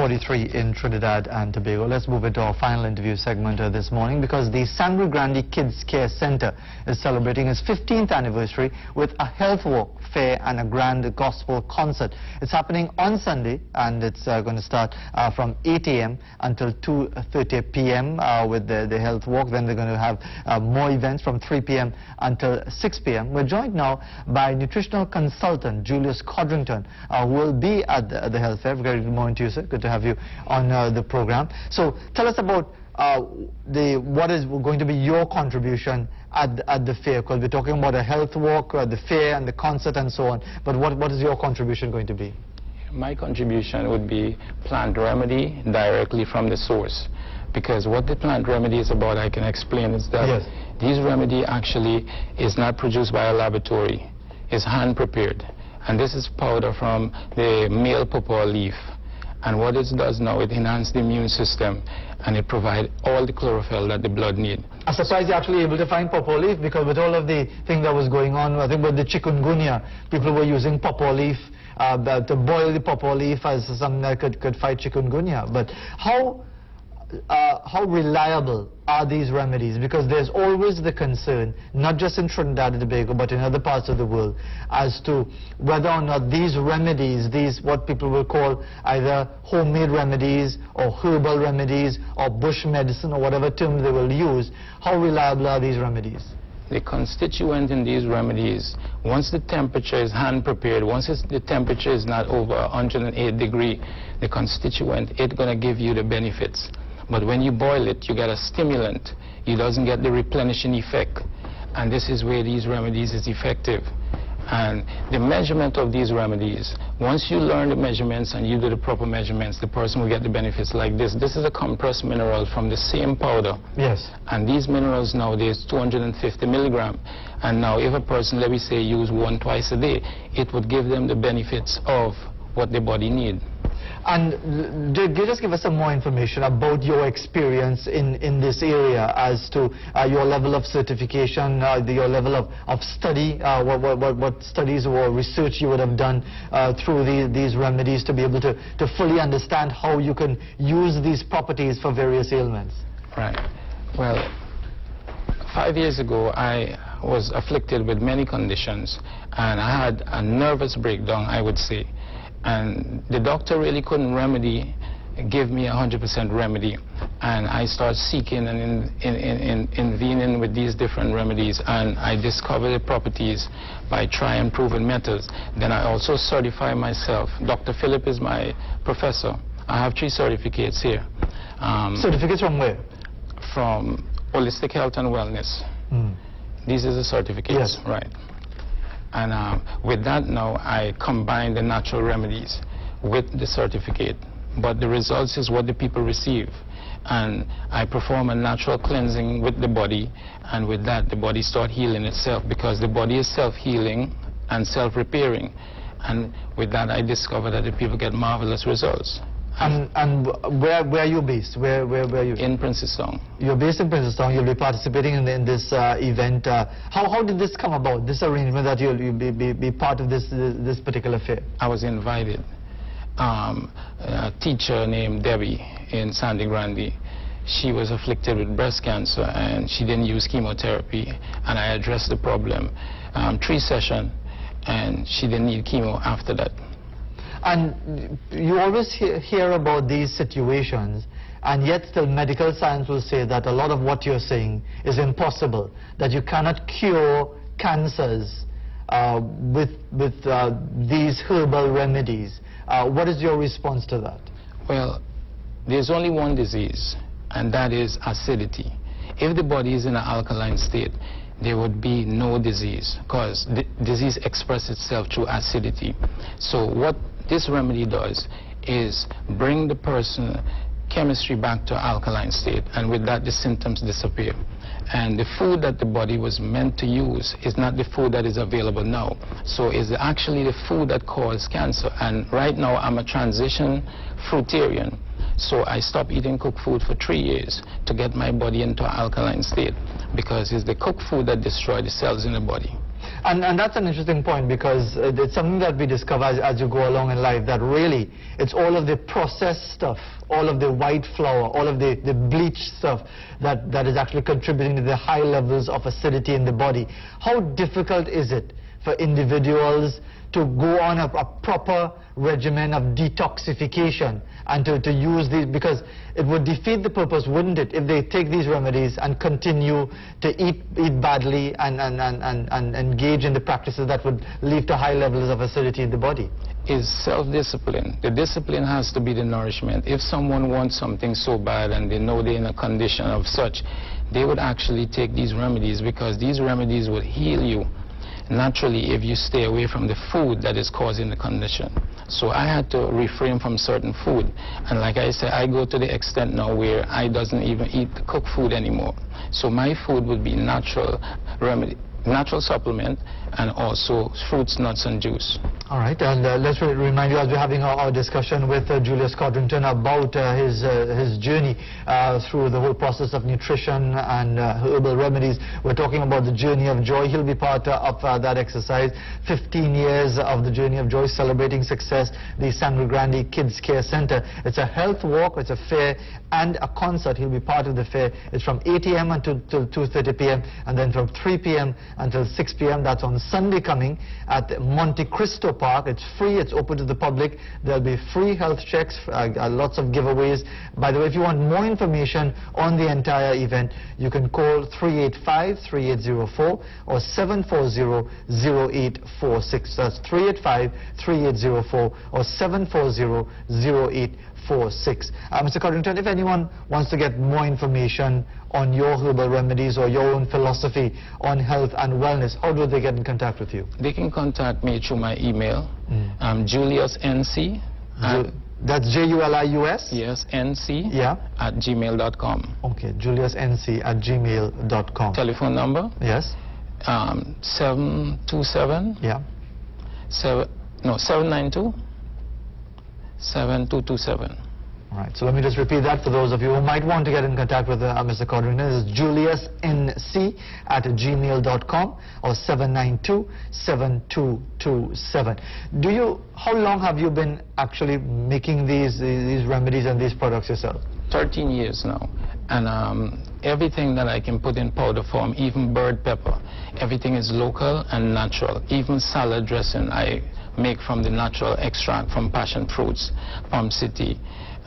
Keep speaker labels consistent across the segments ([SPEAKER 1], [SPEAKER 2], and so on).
[SPEAKER 1] 6:43 in Trinidad and Tobago. Let's move into our final interview segment this morning, because the Sangre Grande Kids Care Center is celebrating its 15th anniversary with a health walk, fair and a grand gospel concert. It's happening on Sunday, and it's going to start from 8 a.m. until 2:30 p.m. With the health walk. Then they're going to have more events from 3 p.m. until 6 p.m. We're joined now by nutritional consultant Julius Codrington, who will be at the health fair. Very good morning to you, sir. Good to have you on the program. So tell us about what is going to be your contribution at the fair, because we're talking about a health walk, the fair and the concert and so on. But what is your contribution going to be?
[SPEAKER 2] My contribution would be plant remedy directly from the source. Because what the plant remedy is about, I can explain, is that
[SPEAKER 1] yes,
[SPEAKER 2] this remedy actually is not produced by a laboratory. It's hand prepared. And this is powder from the male pawpaw leaf. And what it does now, it enhances the immune system, and it provides all the chlorophyll that the blood needs.
[SPEAKER 1] I'm surprised you're actually able to find pawpaw leaf, because with all of the thing that was going on, I think with the chikungunya, people were using pawpaw leaf to boil the pawpaw leaf as something that could fight chikungunya. But how reliable are these remedies? Because there's always the concern, not just in Trinidad and Tobago, but in other parts of the world, as to whether or not these remedies, these what people will call either homemade remedies or herbal remedies or bush medicine or whatever term they will use, how reliable are these remedies?
[SPEAKER 2] The constituent in these remedies, once the temperature is hand prepared, once the temperature is not over 108 degrees, the constituent, it's going to give you the benefits. But when you boil it, you get a stimulant. It doesn't get the replenishing effect. And this is where these remedies is effective. And the measurement of these remedies, once you learn the measurements and you do the proper measurements, the person will get the benefits like this. This is a compressed mineral from the same powder.
[SPEAKER 1] Yes.
[SPEAKER 2] And these minerals nowadays, 250 milligrams. And now if a person, let me say, use one twice a day, it would give them the benefits of what the body needs.
[SPEAKER 1] And just give us some more information about your experience in this area, as to your level of certification, your level of study, what studies or research you would have done through these remedies to be able to fully understand how you can use these properties for various ailments.
[SPEAKER 2] Right. Well, 5 years ago, I was afflicted with many conditions, and I had a nervous breakdown, I would say. And the doctor really couldn't give me 100% remedy. And I started seeking and intervening with these different remedies, and I discovered the properties by trying and proven methods. Then I also certify myself. Dr. Philip is my professor. I have 3 certificates here.
[SPEAKER 1] Certificates from where?
[SPEAKER 2] From Holistic Health and Wellness. These are the certificates,
[SPEAKER 1] yes,
[SPEAKER 2] right. And with that now, I combine the natural remedies with the certificate. But the results is what the people receive. And I perform a natural cleansing with the body, and with that, the body starts healing itself, because the body is self-healing and self-repairing. And with that, I discover that the people get marvelous results.
[SPEAKER 1] And where are you based? Where are you?
[SPEAKER 2] In Princestown.
[SPEAKER 1] You're based in Princestown. You'll be participating in this event. How did this come about, this arrangement that you'll be part of this particular fair?
[SPEAKER 2] I was invited. A teacher named Debbie in Sangre Grande, she was afflicted with breast cancer, and she didn't use chemotherapy. And I addressed the problem. 3 sessions, and she didn't need chemo after that.
[SPEAKER 1] And you always hear about these situations, and yet still medical science will say that a lot of what you're saying is impossible, that you cannot cure cancers with these herbal remedies. What is your response to that? Well,
[SPEAKER 2] there's only one disease, and that is acidity. If the body is in an alkaline state, there would be no disease, because the disease expresses itself through acidity. So what this remedy does is bring the person chemistry back to alkaline state, and with that the symptoms disappear. And the food that the body was meant to use is not the food that is available now. So it's actually the food that causes cancer. And right now I'm a transition fruitarian. So I stopped eating cooked food for 3 years to get my body into an alkaline state, because it's the cooked food that destroys the cells in the body.
[SPEAKER 1] And that's an interesting point, because it's something that we discover as you go along in life, that really it's all of the processed stuff, all of the white flour, all of the bleached stuff that is actually contributing to the high levels of acidity in the body. How difficult is it for individuals to go on a proper regimen of detoxification and to use these, because it would defeat the purpose, wouldn't it, if they take these remedies and continue to eat badly and engage in the practices that would lead to high levels of acidity in the body?
[SPEAKER 2] Is self-discipline. The discipline has to be the nourishment. If someone wants something so bad and they know they're in a condition of such, they would actually take these remedies, because these remedies will heal you naturally if you stay away from the food that is causing the condition. So I had to refrain from certain food, and like I said, I go to the extent now where I doesn't even eat cooked food anymore. So my food would be natural remedy, natural supplement, and also fruits, nuts, and juice.
[SPEAKER 1] All right, and let's remind you, as we're having our discussion with Julius Codrington about his journey through the whole process of nutrition and herbal remedies. We're talking about the journey of joy. He'll be part of that exercise. 15 years of the journey of joy, celebrating success, the Sangre Grande Kids Care Center. It's a health walk, it's a fair, and a concert. He'll be part of the fair. It's from 8 a.m. until 2:30 p.m. and then from 3 p.m. until 6 p.m. That's on Sunday coming at Monte Cristo Park. It's free, it's open to the public. There'll be free health checks, lots of giveaways. By the way, if you want more information on the entire event, you can call 385-3804 or 740-0846. That's 385-3804 or 740-0846. Mr. Codrington, if anyone wants to get more information on your herbal remedies or your own philosophy on health and wellness, how do they get in contact with you?
[SPEAKER 2] They can contact me through my email, JuliusNC.
[SPEAKER 1] That's Julius?
[SPEAKER 2] Yes, NC,
[SPEAKER 1] yeah,
[SPEAKER 2] at gmail.com.
[SPEAKER 1] Okay, JuliusNC at gmail.com.
[SPEAKER 2] Telephone number?
[SPEAKER 1] Yes.
[SPEAKER 2] 727?
[SPEAKER 1] Yeah.
[SPEAKER 2] 792? 7227.
[SPEAKER 1] All right, so let me just repeat that for those of you who might want to get in contact with Mr. Codrington. This is JuliusNC at gmail.com or 792-7227. How long have you been actually making these remedies and these products yourself?
[SPEAKER 2] 13 years now. And everything that I can put in powder form, even bird pepper, everything is local and natural. Even salad dressing I make from the natural extract from passion fruits, Palm City.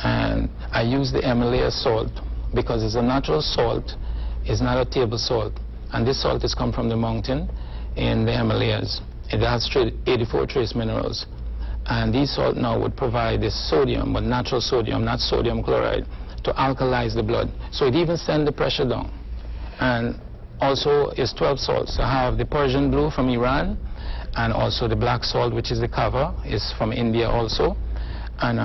[SPEAKER 2] And I use the Himalaya salt because it's a natural salt. It's not a table salt. And this salt has come from the mountain in the Himalayas. It has 84 trace minerals. And these salt now would provide this sodium, but natural sodium, not sodium chloride, to alkalize the blood. So it even sends the pressure down. And also it's 12 salts. I have the Persian blue from Iran, and also the black salt, which is the kava, is from India also, and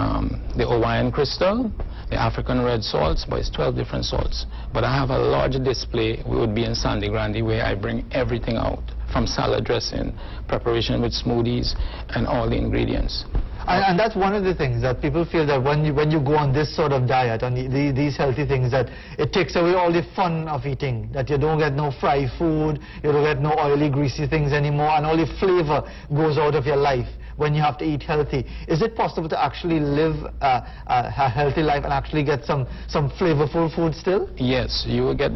[SPEAKER 2] the Hawaiian crystal, the African red salts, but it's 12 different salts. But I have a large display. We would be in Sangre Grande, where I bring everything out, from salad dressing, preparation with smoothies, and all the ingredients.
[SPEAKER 1] And that's one of the things that people feel, that when you go on this sort of diet, on these healthy things, that it takes away all the fun of eating, that you don't get no fried food, you don't get no oily, greasy things anymore, and all the flavor goes out of your life when you have to eat healthy. Is it possible to actually live a healthy life and actually get some flavorful food still?
[SPEAKER 2] Yes, they will get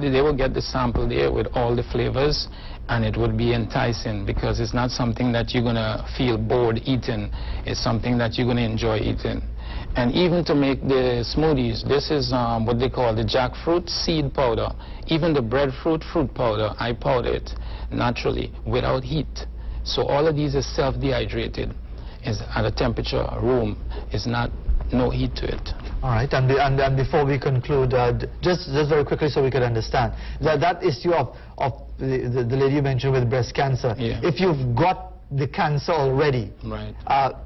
[SPEAKER 2] the sample there with all the flavors, and it would be enticing, because it's not something that you're going to feel bored eating. It's something that you're going to enjoy eating. And even to make the smoothies, this is what they call the jackfruit seed powder. Even the breadfruit fruit powder, I powder it naturally without heat. So all of these is self-dehydrated. Is at a temperature room, is not no heat to it.
[SPEAKER 1] All right, and before we conclude, just very quickly so we could understand, that issue of the lady you mentioned with breast cancer,
[SPEAKER 2] yeah.
[SPEAKER 1] If you've got the cancer already,
[SPEAKER 2] right,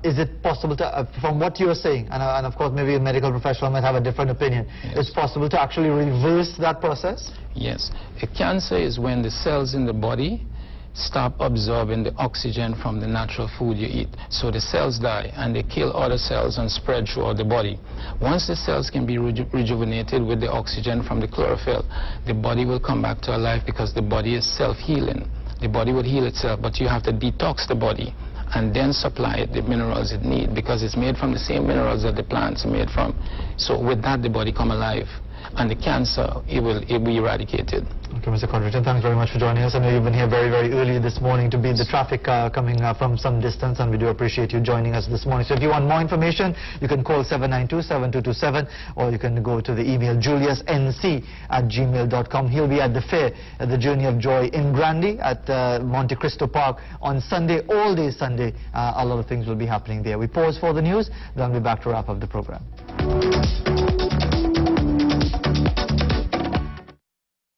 [SPEAKER 1] is it possible to, from what you're saying, and of course maybe a medical professional might have a different opinion, yes, it's possible to actually reverse that process?
[SPEAKER 2] Yes, a cancer is when the cells in the body stop absorbing the oxygen from the natural food you eat. So the cells die and they kill other cells and spread throughout the body. Once the cells can be rejuvenated with the oxygen from the chlorophyll, the body will come back to life, because the body is self-healing. the body would heal itself, but you have to detox the body and then supply it the minerals it needs, because it's made from the same minerals that the plants are made from. So with that, the body come alive, and the cancer, it will be eradicated.
[SPEAKER 1] Okay, Mr. Codrington, thanks very much for joining us. I know you've been here very, very early this morning to beat the traffic coming from some distance, and we do appreciate you joining us this morning. So if you want more information, you can call 792-7227, or you can go to the email juliusnc@gmail.com. He'll be at the fair, at the Journey of Joy in Grandy at Monte Cristo Park on Sunday, all day Sunday. A lot of things will be happening there. We pause for the news, then we'll be back to wrap up the program.